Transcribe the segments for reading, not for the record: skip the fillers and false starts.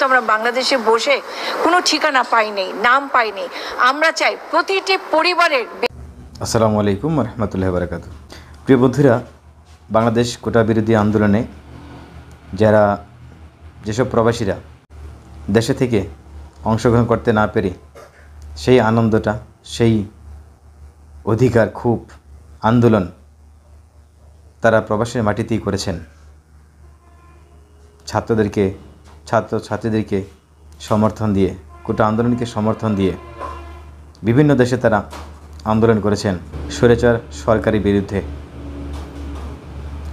পর্যন্ত আমরা বাংলাদেশে বসে কোনো ঠিকানা পাইনি, নাম পাইনি। আমরা চাই প্রতিটি পরিবারের। আসসালামু আলাইকুম রহমতুল্লাহি বারাকাতুহু। প্রিয় বন্ধুরা, বাংলাদেশ কোটা বিরোধী আন্দোলনে যারা যেসব প্রবাসীরা দেশে থেকে অংশগ্রহণ করতে না পেরে সেই আনন্দটা, সেই অধিকার, খুব আন্দোলন তারা প্রবাসের মাটিতেই করেছেন। ছাত্রছাত্রীদেরকে সমর্থন দিয়ে, কোটা আন্দোলনকে সমর্থন দিয়ে বিভিন্ন দেশে তারা আন্দোলন করেছেন স্বৈরাচার সরকারের বিরুদ্ধে,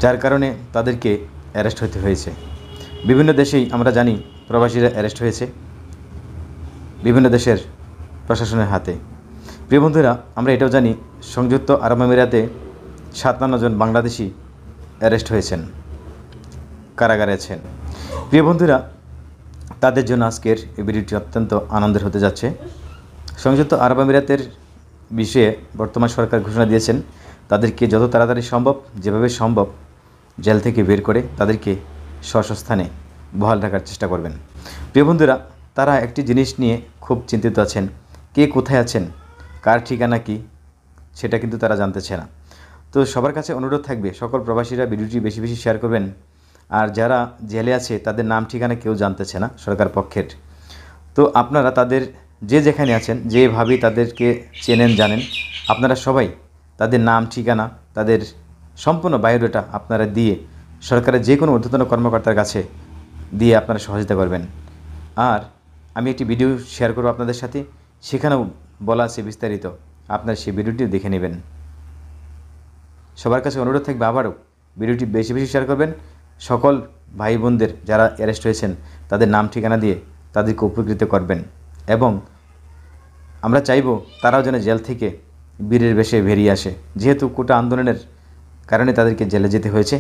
যার কারণে তাদেরকে অ্যারেস্ট হতে হয়েছে। বিভিন্ন দেশেই আমরা জানি প্রবাসীরা অ্যারেস্ট হয়েছে বিভিন্ন দেশের প্রশাসনের হাতে। প্রিয় বন্ধুরা, আমরা এটাও জানি সংযুক্ত আরব আমিরাতে 57 জন বাংলাদেশি অ্যারেস্ট হয়েছেন, কারাগারে আছেন। প্রিয় বন্ধুরা, তাদের জন্য আজকের এই ভিডিওটি অত্যন্ত আনন্দের হতে যাচ্ছে। সংযুক্ত আরব আমিরাতের বিষয়ে বর্তমান সরকার ঘোষণা দিয়েছেন তাদেরকে যত তাড়াতাড়ি সম্ভব, যেভাবে সম্ভব জেল থেকে বের করে তাদেরকে স্বস্থানে বহাল রাখার চেষ্টা করবেন। প্রিয় বন্ধুরা, তারা একটি জিনিস নিয়ে খুব চিন্তিত আছেন, কে কোথায় আছেন, কার ঠিকানা কি, সেটা কিন্তু তারা জানতেছে না। তো সবার কাছে অনুরোধ থাকবে, সকল প্রবাসীরা ভিডিওটি বেশি বেশি শেয়ার করবেন। আর যারা জেলে আছে তাদের নাম ঠিকানা কেউ জানতেছে না সরকার পক্ষের। তো আপনারা তাদের যে যেখানে আছেন, যেভাবেই তাদেরকে চেনেন জানেন, আপনারা সবাই তাদের নাম ঠিকানা, তাদের সম্পূর্ণ বায়োডাটা আপনারা দিয়ে সরকারের যে কোনো ঊর্ধ্বতন কর্মকর্তার কাছে দিয়ে আপনারা সহযোগিতা করবেন। আর আমি একটি ভিডিও শেয়ার করব আপনাদের সাথে, সেখানেও বলা আছে বিস্তারিত, আপনারা সেই ভিডিওটিও দেখে নেবেন। সবার কাছে অনুরোধ থাকবে আবারও ভিডিওটি বেশি বেশি শেয়ার করবেন। সকল ভাই বোনদের যারা অ্যারেস্ট হয়েছেন তাদের নাম ঠিকানা দিয়ে তাদেরকে উপকৃত করবেন। এবং আমরা চাইব তারাও যেন জেল থেকে বীরের বেশে বেরিয়ে আসে। যেহেতু কোটা আন্দোলনের কারণে তাদেরকে জেলে যেতে হয়েছে,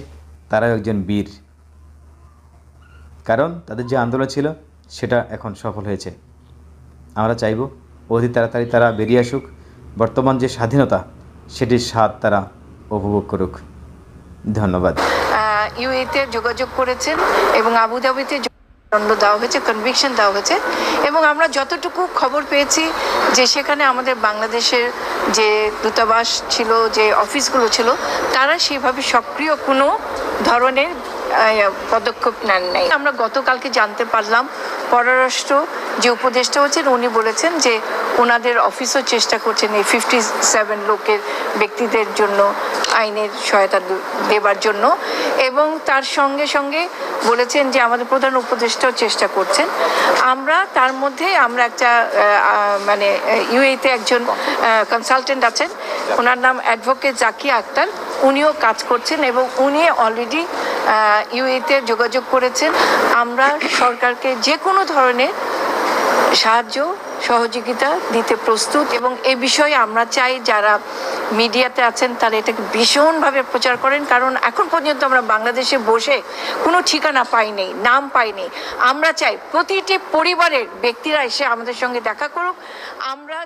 তারাও একজন বীর, কারণ তাদের যে আন্দোলন ছিল সেটা এখন সফল হয়েছে। আমরা চাইব অতি তাড়াতাড়ি তারা বেরিয়ে আসুক, বর্তমান যে স্বাধীনতা সেটির স্বাদ তারা উপভোগ করুক। ধন্যবাদ। ইউএতে যোগাযোগ করেছেন এবং আবুধাবিতে দণ্ড দেওয়া হয়েছে, কনভিকশন দেওয়া হয়েছে। এবং আমরা যতটুকু খবর পেয়েছি যে সেখানে আমাদের বাংলাদেশের যে দূতাবাস ছিল, যে অফিসগুলো ছিল, তারা সেভাবে সক্রিয় কোনো ধরনের পদক্ষেপ নেন নাই। আমরা গতকালকে জানতে পারলাম পররাষ্ট্র যে উপদেষ্টা হচ্ছেন উনি বলেছেন যে ওনাদের অফিসও চেষ্টা করছেন এই 57 লোকের ব্যক্তিদের জন্য আইনের সহায়তা দেবার জন্য। এবং তার সঙ্গে সঙ্গে বলেছেন যে আমাদের প্রধান উপদেষ্টাও চেষ্টা করছেন। আমরা তার মধ্যে আমরা একটা মানে ইউএতে একজন কনসালটেন্ট আছেন, ওনার নাম অ্যাডভোকেট জাকিয়া আক্তার, উনিও কাজ করছেন এবং উনি অলরেডি ইউএতে যোগাযোগ করেছেন। আমরা সরকারকে যে কোনো ধরনের সাহায্য সহযোগিতা দিতে প্রস্তুত। এবং এই বিষয়ে আমরা চাই যারা মিডিয়াতে আছেন তারা এটাকে ভীষণভাবে প্রচার করেন, কারণ এখন পর্যন্ত আমরা বাংলাদেশে বসে কোনো ঠিকানা পাইনি, নাম পাইনি। আমরা চাই প্রতিটি পরিবারের ব্যক্তিরা এসে আমাদের সঙ্গে দেখা করুক। আমরা